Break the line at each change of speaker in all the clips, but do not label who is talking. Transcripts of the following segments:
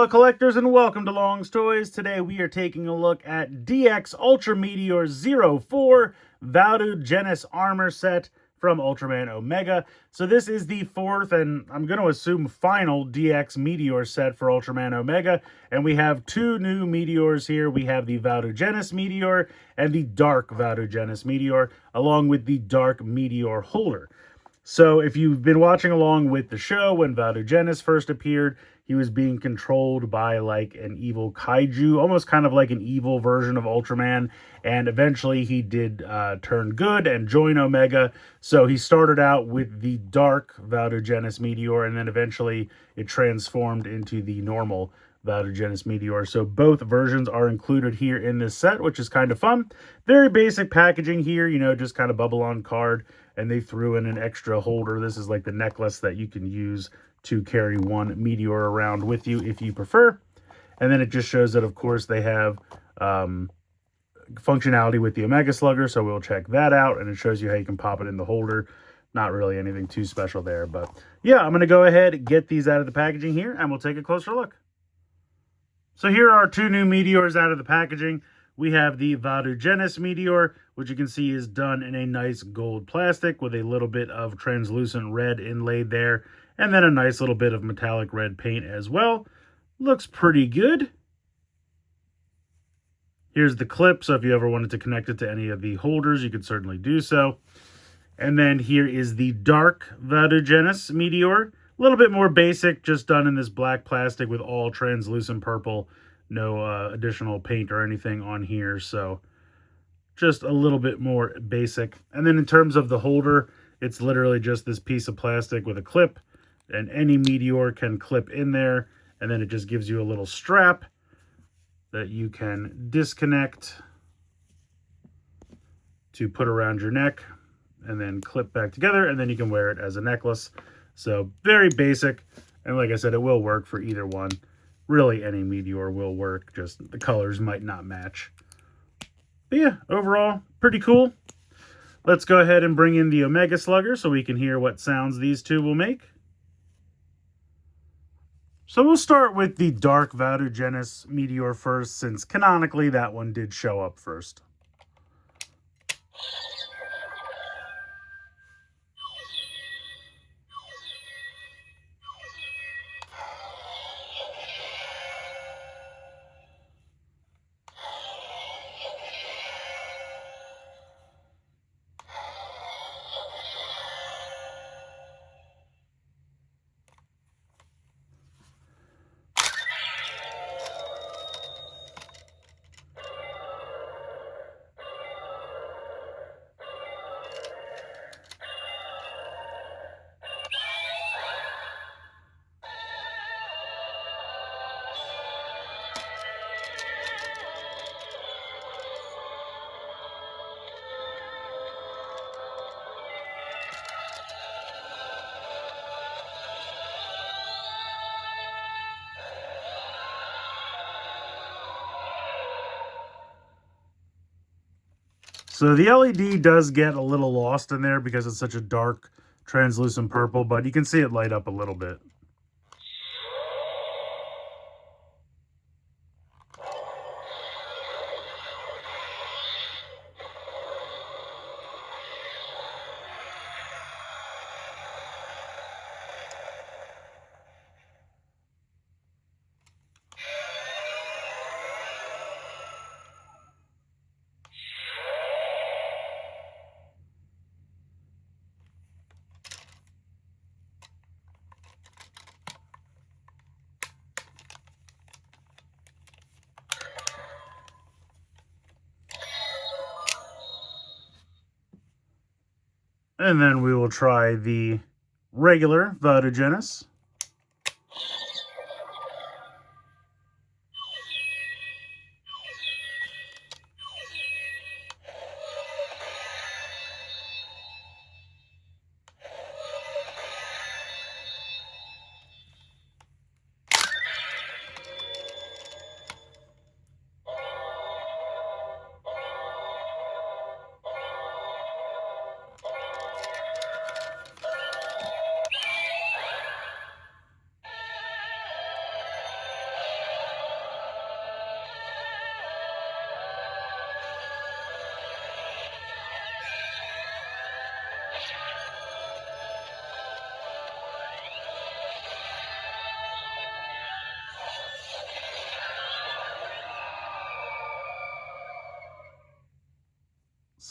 Hello collectors and welcome to Long's Toys. Today we are taking a look at DX Ultra Meteor 04 Valgenes armor set from Ultraman Omega. So this is the fourth and I'm going to assume final DX Meteor set for Ultraman Omega. And we have two new Meteors here. We have the Valgenes Meteor and the Dark Valgenes Meteor, along with the Dark Meteor holder. So if you've been watching along with the show, when Valgenes first appeared, he was being controlled by like an evil kaiju, almost kind of like an evil version of Ultraman. And eventually he did turn good and join Omega. So he started out with the Dark Valgenes Meteor, and then eventually it transformed into the normal Valgenes Meteor. So both versions are included here in this set, which is kind of fun. Very basic packaging here, you know, just kind of bubble on card. And they threw in an extra holder. This is like the necklace that you can use to carry one Meteor around with you if you prefer. And then it just shows that, of course, they have functionality with the Omega Slugger, so we'll check that out. And it shows you how you can pop it in the holder. Not really anything too special there, but yeah, I'm going to go ahead and get these out of the packaging here, and we'll take a closer look. So here are two new Meteors out of the packaging. We have the Valgenes Meteor, which you can see is done in a nice gold plastic with a little bit of translucent red inlaid there, and then a nice little bit of metallic red paint as well. Looks pretty good. Here's the clip, so if you ever wanted to connect it to any of the holders, you could certainly do so. And then here is the Dark Valgenes Meteor. A little bit more basic, just done in this black plastic with all translucent purple. No additional paint or anything on here, so just a little bit more basic. And then in terms of the holder, it's literally just this piece of plastic with a clip, and any Meteor can clip in there, and then it just gives you a little strap that you can disconnect to put around your neck and then clip back together, and then you can wear it as a necklace. So very basic, and like I said, it will work for either one. Really, any Meteor will work, just the colors might not match. But yeah, overall, pretty cool. Let's go ahead and bring in the Omega Slugger so we can hear what sounds these two will make. So we'll start with the Dark Valgenes Meteor first, since canonically that one did show up first. So the LED does get a little lost in there because it's such a dark, translucent purple, but you can see it light up a little bit. And then we will try the regular Valgenes.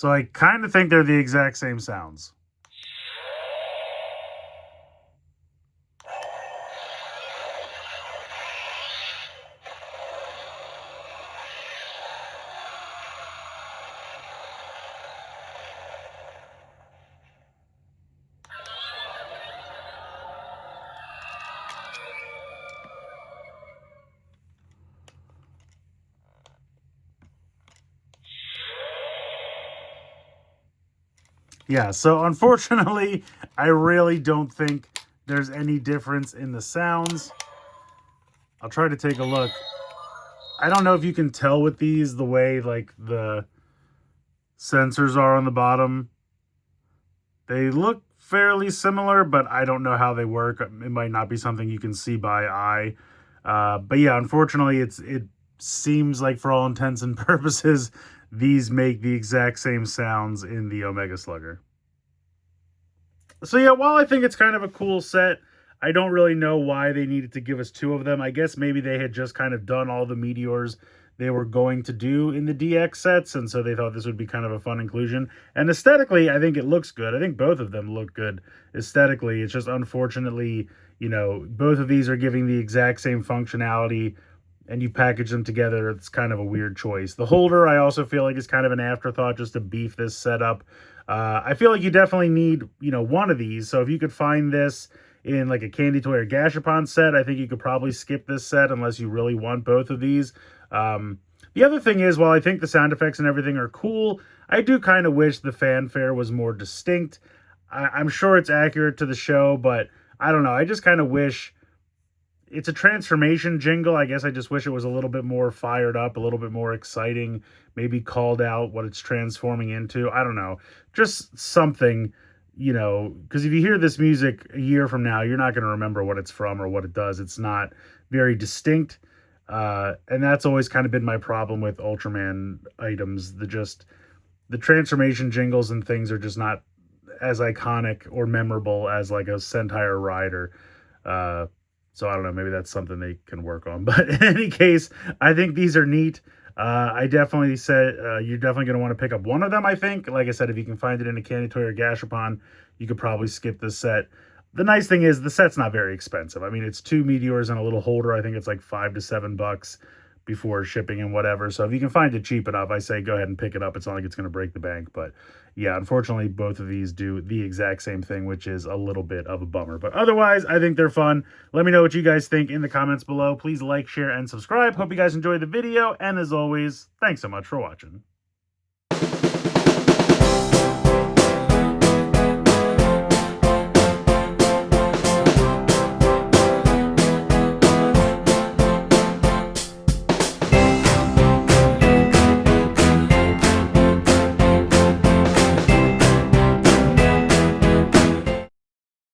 So I kind of think they're the exact same sounds. Yeah, so unfortunately, I really don't think there's any difference in the sounds. I'll try to take a look. I don't know if you can tell with these the way like the sensors are on the bottom. They look fairly similar, but I don't know how they work. It might not be something you can see by eye. But yeah, unfortunately, it seems like for all intents and purposes, these make the exact same sounds in the Omega Slugger. So yeah, while I think it's kind of a cool set, I don't really know why they needed to give us two of them. I guess maybe they had just kind of done all the Meteors they were going to do in the DX sets, and so they thought this would be kind of a fun inclusion. And aesthetically, I think it looks good. I think both of them look good aesthetically. It's just unfortunately, you know, both of these are giving the exact same functionality, and you package them together. It's kind of a weird choice. The holder, I also feel like is kind of an afterthought just to beef this setup. I feel like you definitely need, you know, one of these. So if you could find this in like a Candy Toy or Gashapon set, I think you could probably skip this set unless you really want both of these. The other thing is, while I think the sound effects and everything are cool, I do kind of wish the fanfare was more distinct. I'm sure it's accurate to the show, but I don't know. I just kind of wish it's a transformation jingle. I guess I just wish it was a little bit more fired up, a little bit more exciting, maybe called out what it's transforming into. I don't know. Just something, you know, because if you hear this music a year from now, you're not going to remember what it's from or what it does. It's not very distinct. And that's always kind of been my problem with Ultraman items. The transformation jingles and things are just not as iconic or memorable as like a Sentai or Rider. So I don't know, maybe that's something they can work on. But in any case, I think these are neat. I definitely said you're definitely going to want to pick up one of them, I think. Like I said, if you can find it in a Candy Toy or Gashapon, you could probably skip this set. The nice thing is the set's not very expensive. I mean, it's two Meteors and a little holder. I think it's like $5 to $7 before shipping and whatever. So if you can find it cheap enough, I say go ahead and pick it up. It's not like it's going to break the bank. But yeah, unfortunately, both of these do the exact same thing, which is a little bit of a bummer. But otherwise, I think they're fun. Let me know what you guys think in the comments below. Please like, share, and subscribe. Hope you guys enjoyed the video. And as always, thanks so much for watching.